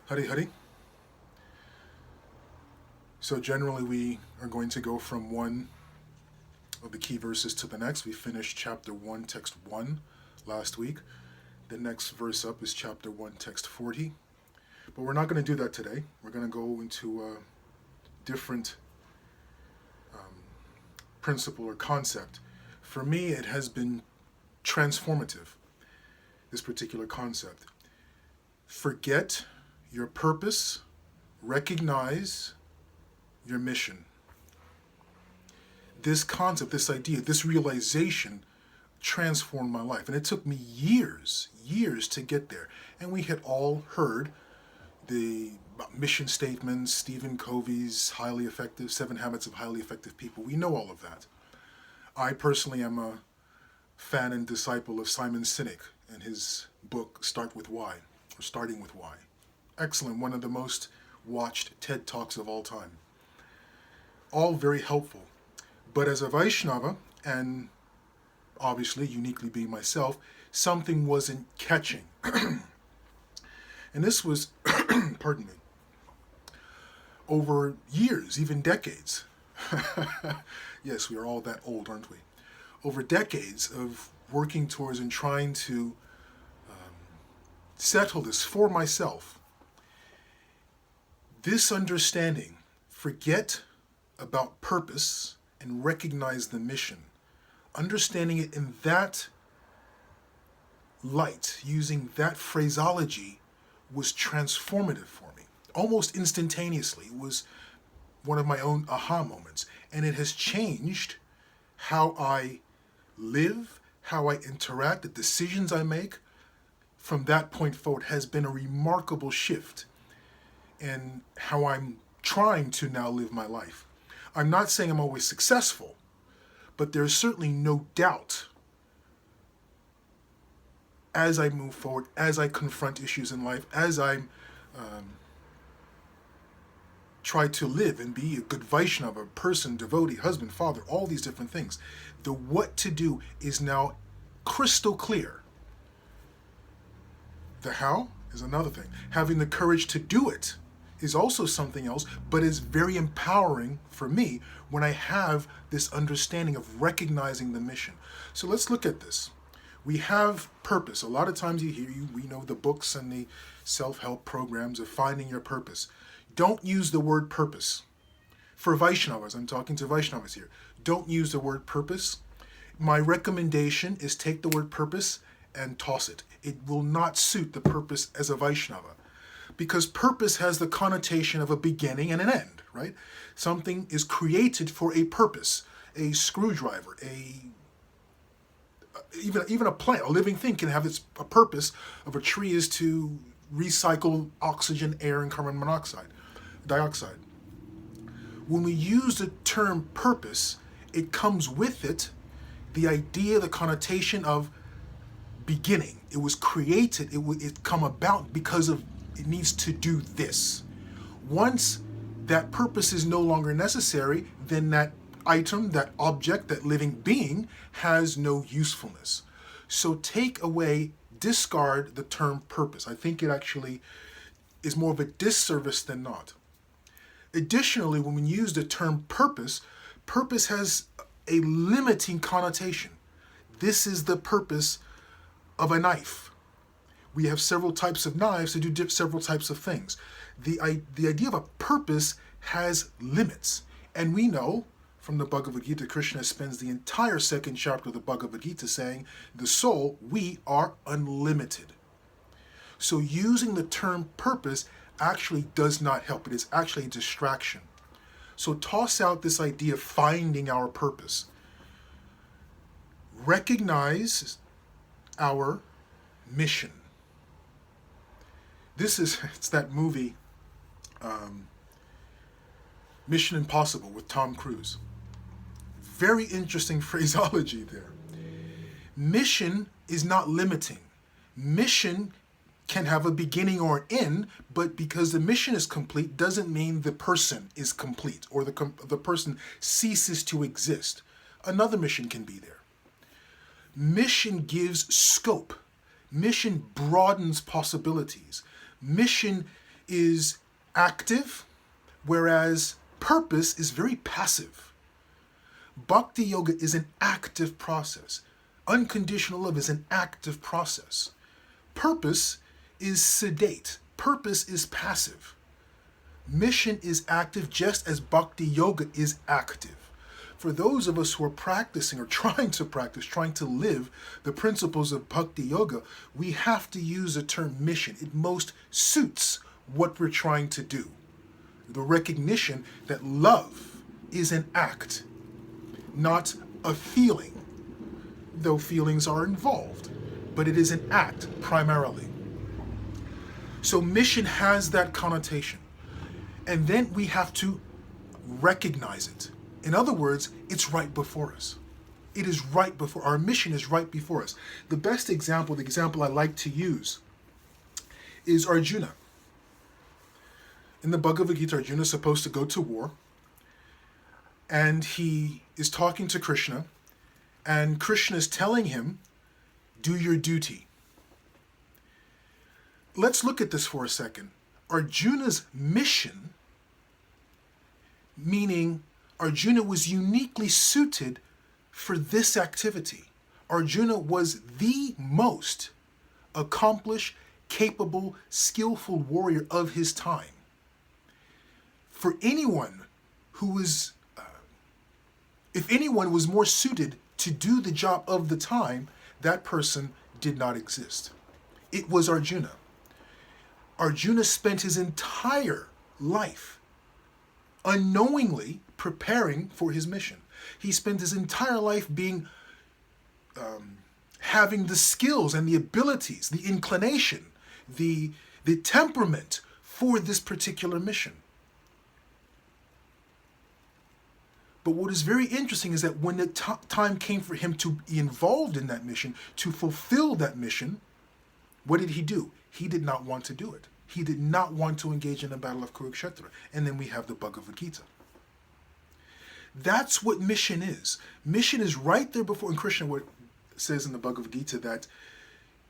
Hari Hari. So generally we are going to go from one of the key verses to the next. We finished chapter 1, text 1 last week. The next verse up is chapter 1, text 40. But we're not going to do that today. We're going to go into a different principle or concept. For me, it has been transformative, this particular concept. Forget your purpose, recognize your mission. This concept, this idea, this realization transformed my life. And it took me years to get there. And we had all heard the mission statements, Stephen Covey's highly effective, 7 Habits of Highly Effective People. We know all of that. I personally am a fan and disciple of Simon Sinek and his book, Starting with Why. Excellent, one of the most watched TED Talks of all time. All very helpful. But as a Vaishnava, and obviously uniquely being myself, something wasn't catching. And this was, pardon me, over years, even decades. Yes, we are all that old, aren't we? Over decades of working towards and trying to settle this for myself. This understanding, forget about purpose and recognize the mission. Understanding it in that light, using that phraseology, was transformative for me. Almost instantaneously. It was one of my own aha moments. And it has changed how I live, how I interact, the decisions I make. From that point forward has been a remarkable shift in how I'm trying to now live my life. I'm not saying I'm always successful, but there's certainly no doubt as I move forward, as I confront issues in life, as I try to live and be a good Vaishnava, person, devotee, husband, father, all these different things. The what to do is now crystal clear. The how is another thing. Having the courage to do it is also something else, but is very empowering for me when I have this understanding of recognizing the mission. So let's look at this. We have purpose. A lot of times we know the books and the self-help programs of finding your purpose. Don't use the word purpose. For Vaishnavas, I'm talking to Vaishnavas here. Don't use the word purpose. My recommendation is take the word purpose and toss it. It will not suit the purpose as a Vaishnava. Because purpose has the connotation of a beginning and an end, right? Something is created for a purpose. A screwdriver, even a plant, a living thing can have a purpose. Of a tree is to recycle oxygen, air, and carbon dioxide. When we use the term purpose, it comes with it the idea, the connotation of beginning. It was created, it come about because of it needs to do this. Once that purpose is no longer necessary, then that item, that object, that living being has no usefulness. So discard the term purpose. I think it actually is more of a disservice than not. Additionally, when we use the term purpose, purpose has a limiting connotation. This is the purpose of a knife. We have several types of knives to do several types of things. The idea of a purpose has limits. And we know from the Bhagavad Gita, Krishna spends the entire second chapter of the Bhagavad Gita saying, the soul, we are unlimited. So using the term purpose actually does not help. It is actually a distraction. So toss out this idea of finding our purpose. Recognize our mission. It's that movie, Mission Impossible with Tom Cruise. Very interesting phraseology there. Mission is not limiting. Mission can have a beginning or an end, but because the mission is complete doesn't mean the person is complete or the person ceases to exist. Another mission can be there. Mission gives scope. Mission broadens possibilities. Mission is active, whereas purpose is very passive. Bhakti yoga is an active process. Unconditional love is an active process. Purpose is sedate. Purpose is passive. Mission is active, just as bhakti yoga is active. For those of us who are practicing or trying to practice, trying to live the principles of bhakti yoga, we have to use the term mission. It most suits what we're trying to do. The recognition that love is an act, not a feeling, though feelings are involved, but it is an act primarily. So mission has that connotation. And then we have to recognize it. In other words, it's right before us. It is right before, our mission is right before us. The best example, the example I like to use, is Arjuna. In the Bhagavad Gita, Arjuna is supposed to go to war, and he is talking to Krishna, and Krishna is telling him, do your duty. Let's look at this for a second. Arjuna's mission, meaning Arjuna was uniquely suited for this activity. Arjuna was the most accomplished, capable, skillful warrior of his time. For anyone who was, if anyone was more suited to do the job of the time, that person did not exist. It was Arjuna. Arjuna spent his entire life unknowingly preparing for his mission. He spent his entire life having the skills and the abilities, the inclination, the temperament for this particular mission. But what is very interesting is that when the time came for him to be involved in that mission, to fulfill that mission, what did he do? He did not want to do it. He did not want to engage in the battle of Kurukshetra. And then we have the Bhagavad Gita. That's what mission is. Mission is right there before, and Krishna says in the Bhagavad Gita that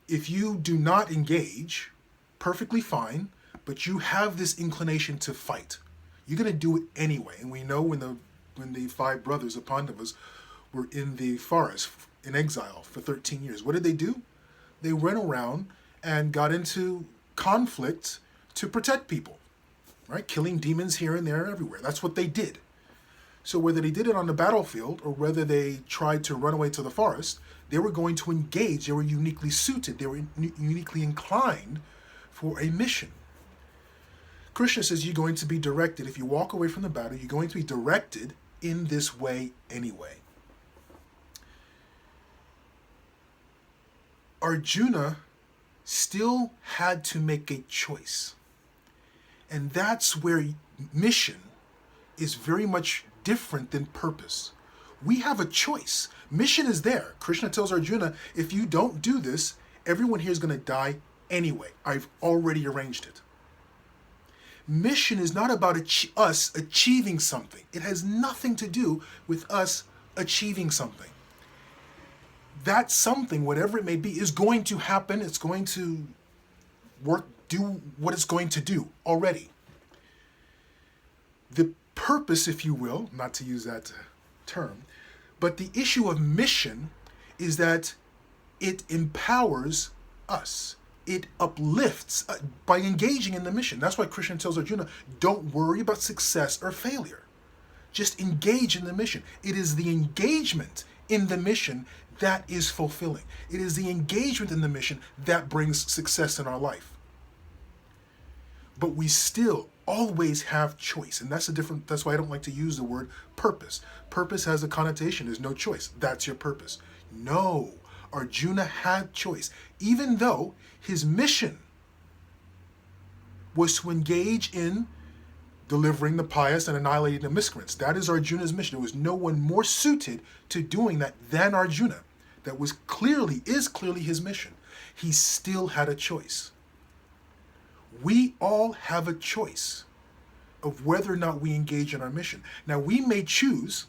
if you do not engage, perfectly fine, but you have this inclination to fight, you're going to do it anyway. And we know when the five brothers of Pandavas were in the forest in exile for 13 years, what did they do? They went around and got into conflict to protect people, right? Killing demons here and there, everywhere. That's what they did. So whether they did it on the battlefield or whether they tried to run away to the forest, they were going to engage. They were uniquely suited. They were uniquely inclined for a mission. Krishna says you're going to be directed. If you walk away from the battle, you're going to be directed in this way anyway. Arjuna still had to make a choice. And that's where mission is very much different than purpose. We have a choice. Mission is there. Krishna tells Arjuna, if you don't do this, everyone here is going to die anyway. I've already arranged it. Mission is not about us achieving something. It has nothing to do with us achieving something. That something, whatever it may be, is going to happen. It's going to do what it's going to do already. The purpose, if you will, not to use that term, but the issue of mission is that it empowers us. It uplifts by engaging in the mission. That's why Krishna tells Arjuna, don't worry about success or failure. Just engage in the mission. It is the engagement in the mission that is fulfilling. It is the engagement in the mission that brings success in our life. But we still always have choice. And that's why I don't like to use the word purpose. Purpose has a connotation. There's no choice. That's your purpose. No, Arjuna had choice. Even though his mission was to engage in delivering the pious and annihilating the miscreants. That is Arjuna's mission. There was no one more suited to doing that than Arjuna. That is clearly his mission. He still had a choice. We all have a choice of whether or not we engage in our mission. Now, we may choose,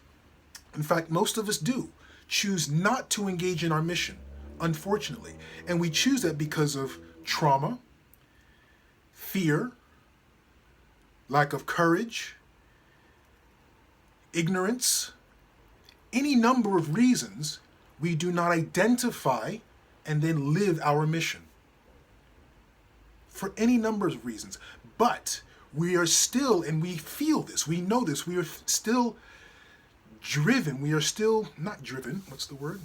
in fact, most of us do, choose not to engage in our mission, unfortunately. And we choose that because of trauma, fear, lack of courage, ignorance, any number of reasons we do not identify and then live our mission. For any number of reasons. But we are still, and we feel this, we know this, we are still driven, we are still, not driven, what's the word?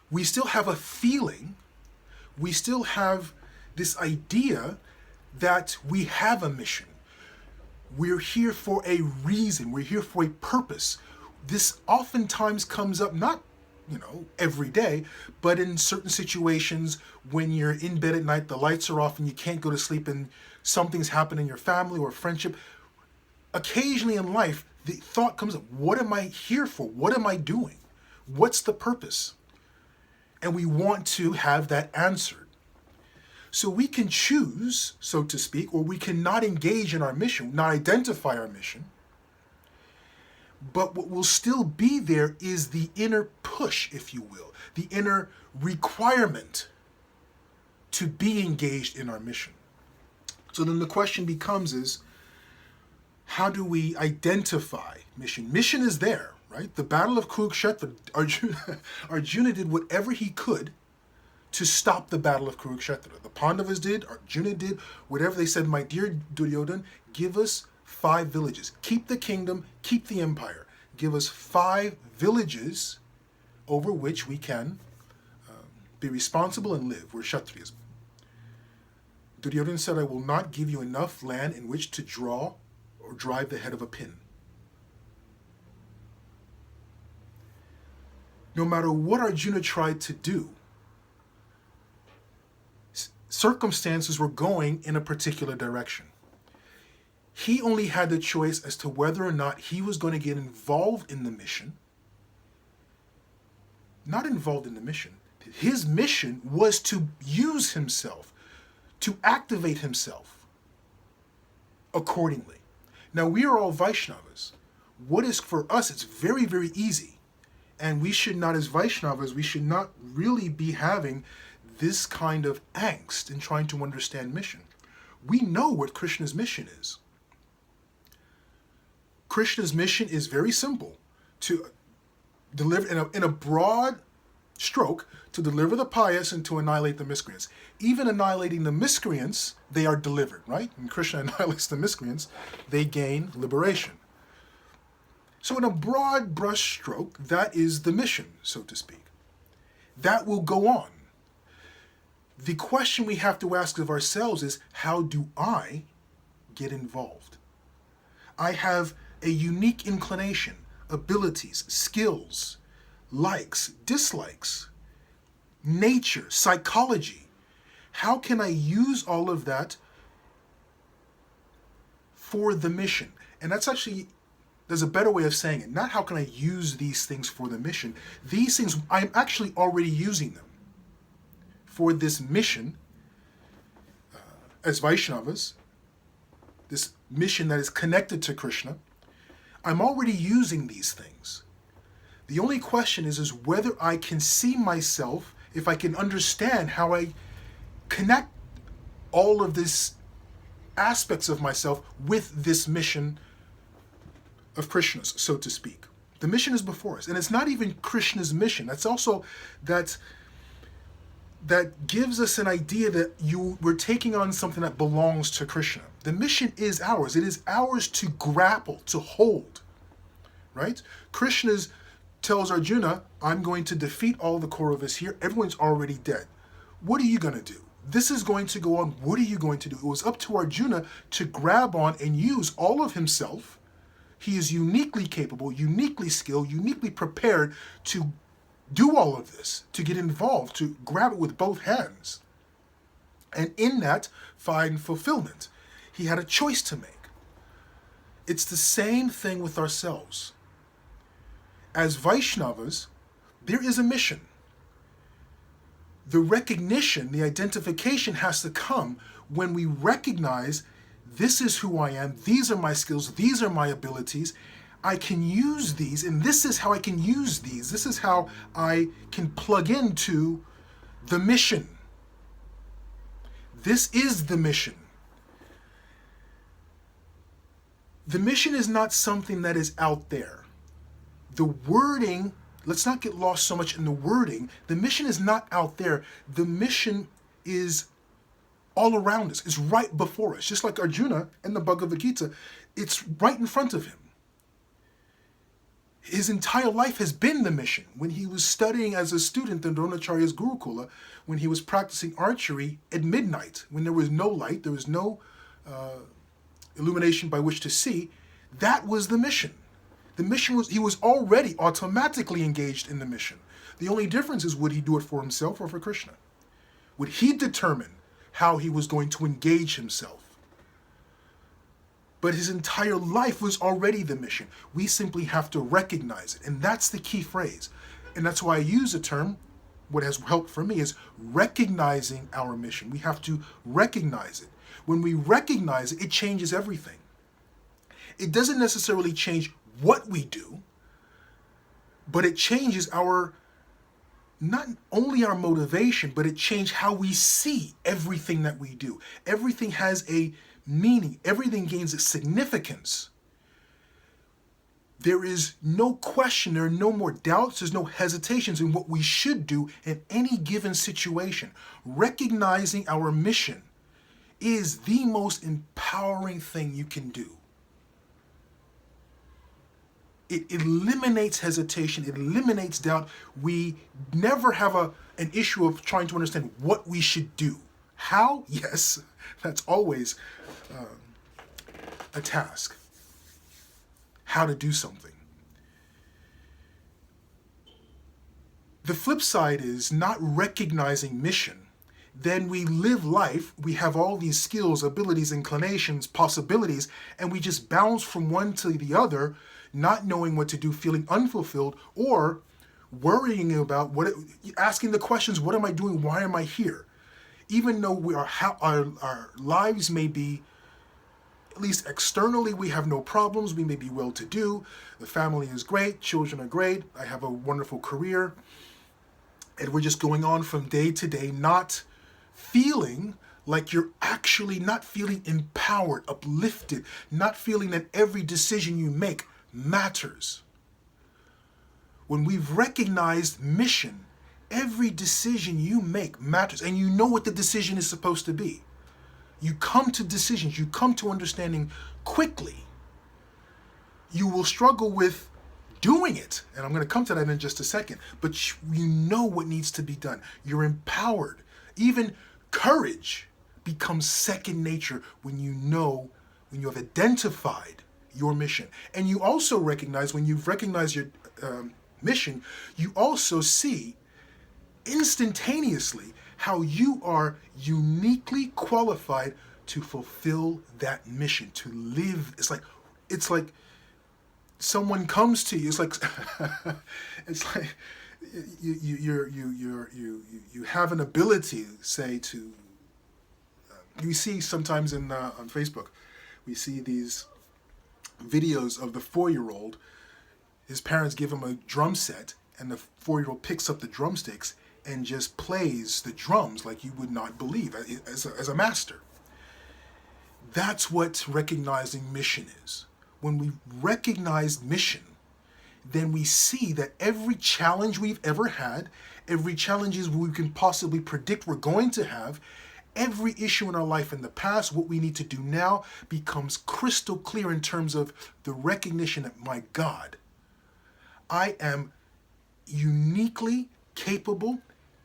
We still have a feeling, we still have this idea that we have a mission. We're here for a reason, we're here for a purpose. This oftentimes comes up, not, every day, but in certain situations when you're in bed at night, the lights are off and you can't go to sleep and something's happened in your family or friendship. Occasionally in life, the thought comes up, what am I here for? What am I doing? What's the purpose? And we want to have that answered. So we can choose, so to speak, or we cannot engage in our mission, not identify our mission. But what will still be there is the inner push, if you will, the inner requirement to be engaged in our mission. So then the question becomes how do we identify mission? Mission is there, right? The Battle of Kurukshetra, Arjuna did whatever he could to stop the Battle of Kurukshetra. The Pandavas did, Arjuna did, whatever. They said, my dear Duryodhana, give us 5 villages. Keep the kingdom, keep the empire. Give us 5 villages over which we can be responsible and live. We're Kshatriyas. Duryodhana said, I will not give you enough land in which to draw or drive the head of a pin. No matter what Arjuna tried to do, circumstances were going in a particular direction. He only had the choice as to whether or not he was going to get involved in the mission. Not involved in the mission. His mission was to use himself, to activate himself accordingly. Now, we are all Vaishnavas. What is for us, it's very, very easy. And we should not, as Vaishnavas, we should not really be having this kind of angst in trying to understand mission. We know what Krishna's mission is. Krishna's mission is very simple, to deliver, in a broad stroke, to deliver the pious and to annihilate the miscreants. Even annihilating the miscreants, they are delivered, right? When Krishna annihilates the miscreants, they gain liberation. So in a broad brush stroke, that is the mission, so to speak. That will go on. The question we have to ask of ourselves is, how do I get involved? I have a unique inclination, abilities, skills, likes, dislikes, nature, psychology. How can I use all of that for the mission? And that's actually, there's a better way of saying it. Not how can I use these things for the mission. These things, I'm actually already using them for this mission as Vaishnavas, this mission that is connected to Krishna. I'm already using these things. The only question is whether I can see myself, if I can understand how I connect all of these aspects of myself with this mission of Krishna's, so to speak. The mission is before us. And it's not even Krishna's mission. That's also that gives us an idea that we're taking on something that belongs to Krishna. The mission is ours. It is ours to grapple, to hold, right? Krishna tells Arjuna, I'm going to defeat all the Kauravas here. Everyone's already dead. What are you going to do? This is going to go on. What are you going to do? It was up to Arjuna to grab on and use all of himself. He is uniquely capable, uniquely skilled, uniquely prepared to do all of this, to get involved, to grab it with both hands. And in that, find fulfillment. He had a choice to make. It's the same thing with ourselves. As Vaishnavas, there is a mission. The recognition, the identification has to come when we recognize this is who I am, these are my skills, these are my abilities. I can use these, and this is how I can use these. This is how I can plug into the mission. This is the mission. The mission is not something that is out there. The wording, let's not get lost so much in the wording. The mission is not out there. The mission is all around us. It's right before us. Just like Arjuna in the Bhagavad Gita, it's right in front of him. His entire life has been the mission. When he was studying as a student in Dronacharya's Gurukula, when he was practicing archery at midnight, when there was no light, there was no illumination by which to see, that was the mission. The mission was, he was already automatically engaged in the mission. The only difference is, would he do it for himself or for Krishna? Would he determine how he was going to engage himself? But his entire life was already the mission. We simply have to recognize it. And that's the key phrase. And that's why I use the term, what has helped for me is recognizing our mission. We have to recognize it. When we recognize it, it changes everything. It doesn't necessarily change what we do, but it changes our, not only our motivation, but it changes how we see everything that we do. Everything has a meaning. Everything gains a significance. There is no question, there are no more doubts, there's no hesitations in what we should do in any given situation. Recognizing our mission is the most empowering thing you can do. It eliminates hesitation, it eliminates doubt. We never have an issue of trying to understand what we should do. How? Yes, that's always a task. How to do something. The flip side is not recognizing mission. Then we live life, we have all these skills, abilities, inclinations, possibilities, and we just bounce from one to the other, not knowing what to do, feeling unfulfilled, or worrying about asking the questions, what am I doing? Why am I here? Even though our lives may be, at least externally, we have no problems, we may be well-to-do, the family is great, children are great, I have a wonderful career, and we're just going on from day to day, not feeling like you're actually not feeling empowered, uplifted, not feeling that every decision you make matters. When we've recognized mission, every decision you make matters, and you know what the decision is supposed to be. You come to decisions, you come to understanding quickly. You will struggle with doing it, and I'm going to come to that in just a second, but you know what needs to be done. You're empowered. Even courage becomes second nature when you have identified your mission. And you also recognize, when you've recognized your mission, you also see instantaneously how you are uniquely qualified to fulfill that mission, to live. It's like someone comes to you. It's like you have an ability, say, to. We see sometimes on Facebook, we see these videos of the 4-year-old. His parents give him a drum set, and the 4-year-old picks up the drumsticks and just plays the drums like you would not believe, as a master. That's what recognizing mission is. When we recognize mission, then we see that every challenge we've ever had, every challenges we can possibly predict we're going to have, every issue in our life in the past, what we need to do now, becomes crystal clear in terms of the recognition that, my God, I am uniquely capable,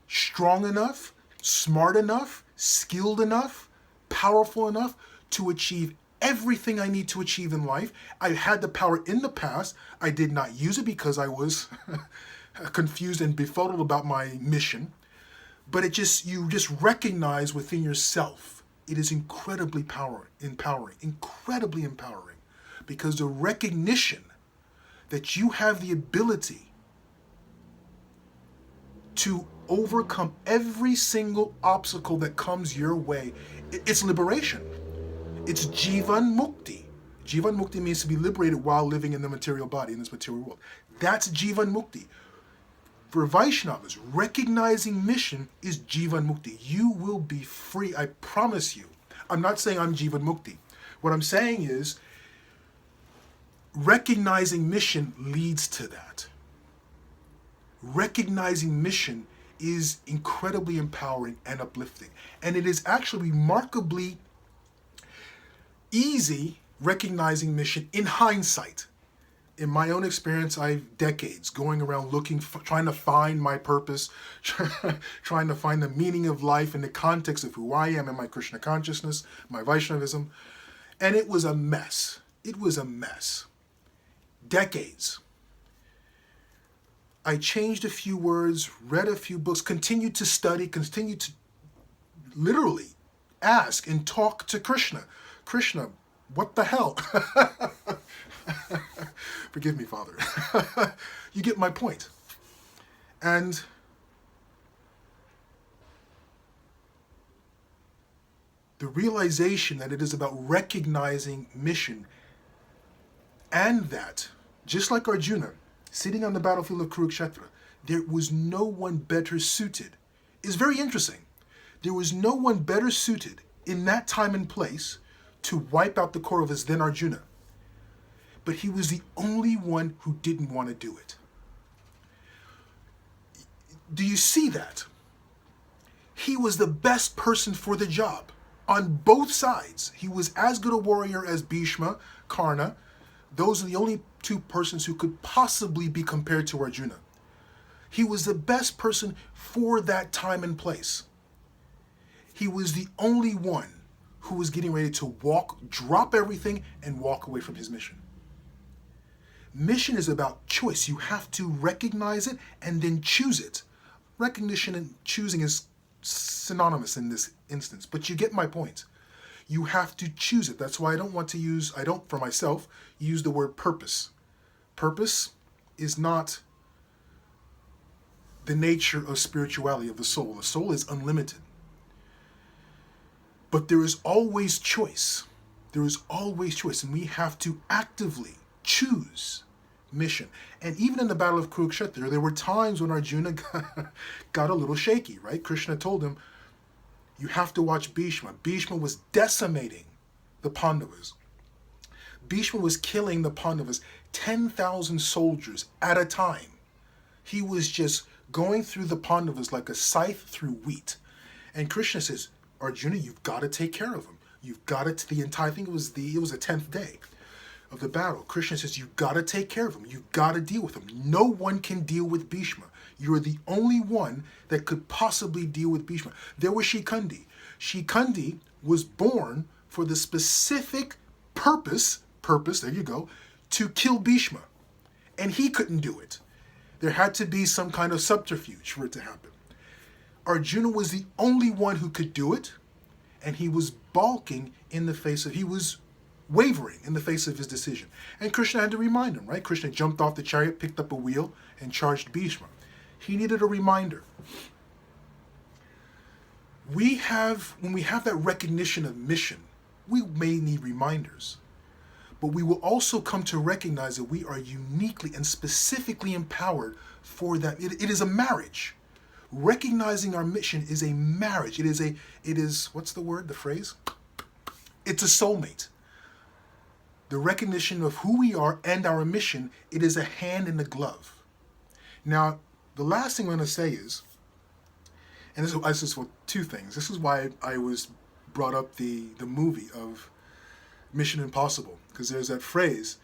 strong enough, smart enough, skilled enough, powerful enough to achieve everything I need to achieve in life. I had the power in the past. I did not use it because I was confused and befuddled about my mission. But you just recognize within yourself, it is incredibly empowering, incredibly empowering, because the recognition that you have the ability to overcome every single obstacle that comes your way, it's liberation. It's Jivan Mukti. Jivan Mukti means to be liberated while living in the material body, in this material world. That's Jivan Mukti. For Vaishnavas, recognizing mission is Jivan Mukti. You will be free, I promise you. I'm not saying I'm Jivan Mukti. What I'm saying is, recognizing mission leads to that. Recognizing mission is incredibly empowering and uplifting. And it is actually remarkably easy recognizing mission in hindsight. In my own experience, I've decades going around looking, trying to find my purpose, trying to find the meaning of life in the context of who I am and my Krishna consciousness, my Vaishnavism. And it was a mess. It was a mess. Decades. I changed a few words, read a few books, continued to study, continued to literally ask and talk to Krishna. Krishna, what the hell? Forgive me, Father. You get my point. And the realization that it is about recognizing mission, and that, just like Arjuna, sitting on the battlefield of Kurukshetra, there was no one better suited, is very interesting. There was no one better suited in that time and place to wipe out the Kauravas than Arjuna. But he was the only one who didn't want to do it. Do you see that? He was the best person for the job on both sides. He was as good a warrior as Bhishma, Karna. Those are the only two persons who could possibly be compared to Arjuna. He was the best person for that time and place. He was the only one who was getting ready to drop everything and walk away from his mission. Mission is about choice. You have to recognize it and then choose it. Recognition and choosing is synonymous in this instance, but you get my point. You have to choose it. That's why I don't for myself, use the word purpose. Purpose is not the nature of spirituality of the soul. The soul is unlimited. But there is always choice. There is always choice, and we have to actively choose mission. And even in the Battle of Kurukshetra, there were times when Arjuna got a little shaky, right? Krishna told him, you have to watch Bhishma. Bhishma was decimating the Pandavas. Bhishma was killing the Pandavas, 10,000 soldiers at a time. He was just going through the Pandavas like a scythe through wheat. And Krishna says, Arjuna, you've got to take care of him. You've got to, the entire thing, it was the 10th day of the battle. Krishna says, you've got to take care of him. You've got to deal with him. No one can deal with Bhishma. You're the only one that could possibly deal with Bhishma. There was Shikandi. Shikandi was born for the specific purpose, there you go, to kill Bhishma. And he couldn't do it. There had to be some kind of subterfuge for it to happen. Arjuna was the only one who could do it, and he was balking he was wavering in the face of his decision. And Krishna had to remind him, right? Krishna jumped off the chariot, picked up a wheel, and charged Bhishma. He needed a reminder. When we have that recognition of mission, we may need reminders. But we will also come to recognize that we are uniquely and specifically empowered for that. It is a marriage. Recognizing our mission is a marriage. It is, what's the word, the phrase? It's a soulmate. The recognition of who we are and our mission, it is a hand in a glove. Now, the last thing I'm going to say is, and this is for two things. This is why I was brought up the movie of Mission Impossible, because there's that phrase,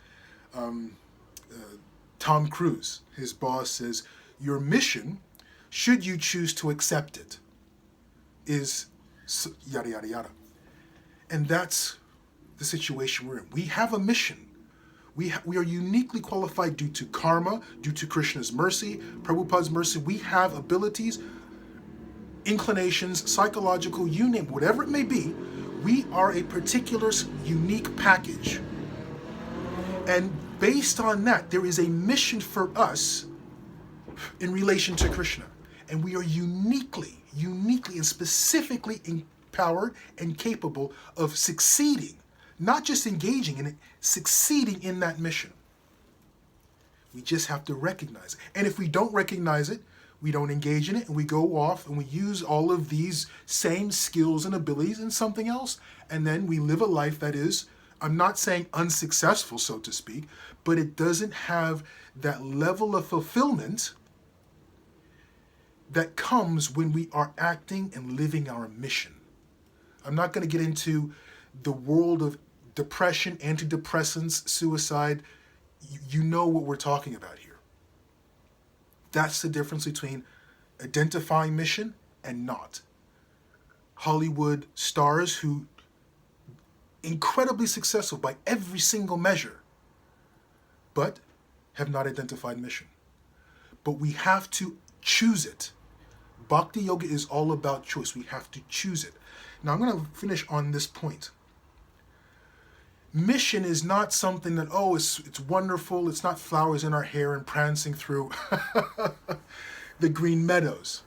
Tom Cruise, his boss says, your mission, should you choose to accept it, is yada, yada, yada. And that's the situation we're in. We have a mission. We are uniquely qualified due to karma, due to Krishna's mercy, Prabhupada's mercy. We have abilities, inclinations, psychological, you name, whatever it may be. We are a particular unique package. And based on that, there is a mission for us in relation to Krishna. And we are uniquely and specifically empowered and capable of succeeding, not just engaging in it, succeeding in that mission. We just have to recognize it. And if we don't recognize it, we don't engage in it, and we go off and we use all of these same skills and abilities in something else, and then we live a life that is, I'm not saying unsuccessful, so to speak, but it doesn't have that level of fulfillment that comes when we are acting and living our mission. I'm not going to get into the world of depression, antidepressants, suicide. You know what we're talking about here. That's the difference between identifying mission and not. Hollywood stars who incredibly successful by every single measure, but have not identified mission. But we have to choose it. Bhakti yoga is all about choice. We have to choose it. Now I'm going to finish on this point. Mission is not something that, oh, it's wonderful. It's not flowers in our hair and prancing through the green meadows.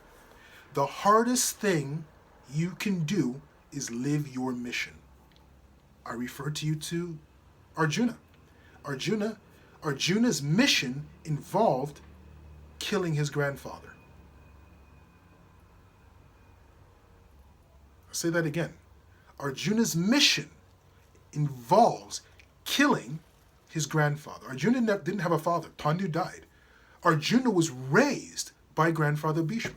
The hardest thing you can do is live your mission. I refer to you to Arjuna. Arjuna's mission involved killing his grandfather. I'll say that again. Arjuna's mission involves killing his grandfather. Arjuna didn't have a father. Pandu died. Arjuna was raised by grandfather Bhishma.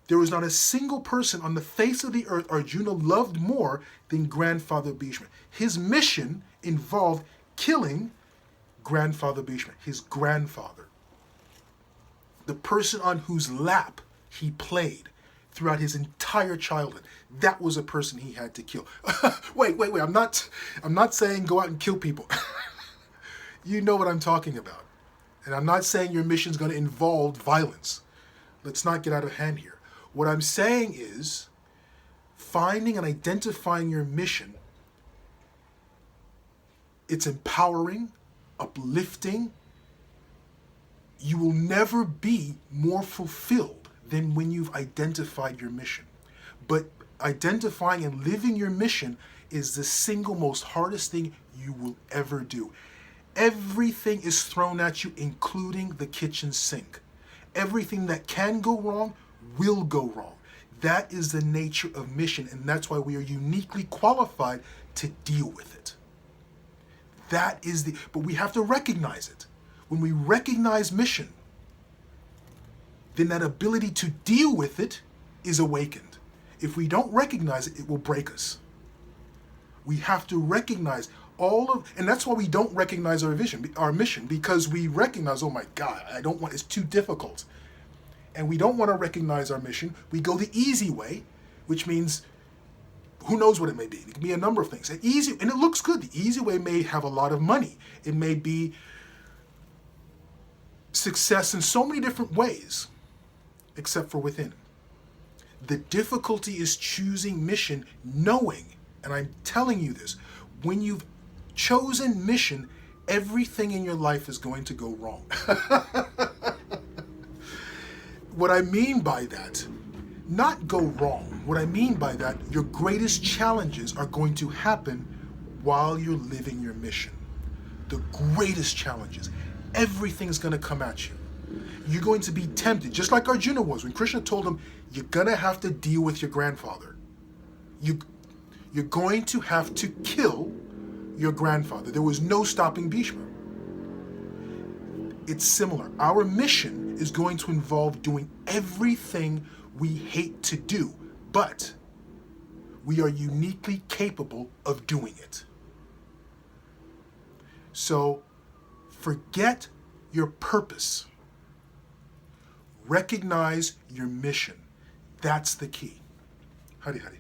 There was not a single person on the face of the earth Arjuna loved more than grandfather Bhishma. His mission involved killing grandfather Bhishma, his grandfather. The person on whose lap he played throughout his entire childhood. That was a person he had to kill. Wait. I'm not saying go out and kill people. You know what I'm talking about. And I'm not saying your mission is going to involve violence. Let's not get out of hand here. What I'm saying is finding and identifying your mission. It's empowering, uplifting. You will never be more fulfilled than when you've identified your mission. But identifying and living your mission is the single most hardest thing you will ever do. Everything is thrown at you, including the kitchen sink. Everything that can go wrong will go wrong. That is the nature of mission, and that's why we are uniquely qualified to deal with it. But we have to recognize it. When we recognize mission, then that ability to deal with it is awakened. If we don't recognize it, it will break us. We have to recognize and that's why we don't recognize our mission, because we recognize, oh my God, it's too difficult. And we don't want to recognize our mission. We go the easy way, which means who knows what it may be. It can be a number of things. And it looks good. The easy way may have a lot of money. It may be success in so many different ways, except for within. The difficulty is choosing mission, knowing, and I'm telling you this, when you've chosen mission, everything in your life is going to go wrong. What I mean by that, not go wrong. What I mean by that, your greatest challenges are going to happen while you're living your mission. The greatest challenges. Everything's going to come at you. You're going to be tempted, just like Arjuna was. When Krishna told him, you're going to have to deal with your grandfather. You're going to have to kill your grandfather. There was no stopping Bhishma. It's similar. Our mission is going to involve doing everything we hate to do, but we are uniquely capable of doing it. So forget your purpose. Recognize your mission. That's the key. Hari Hari.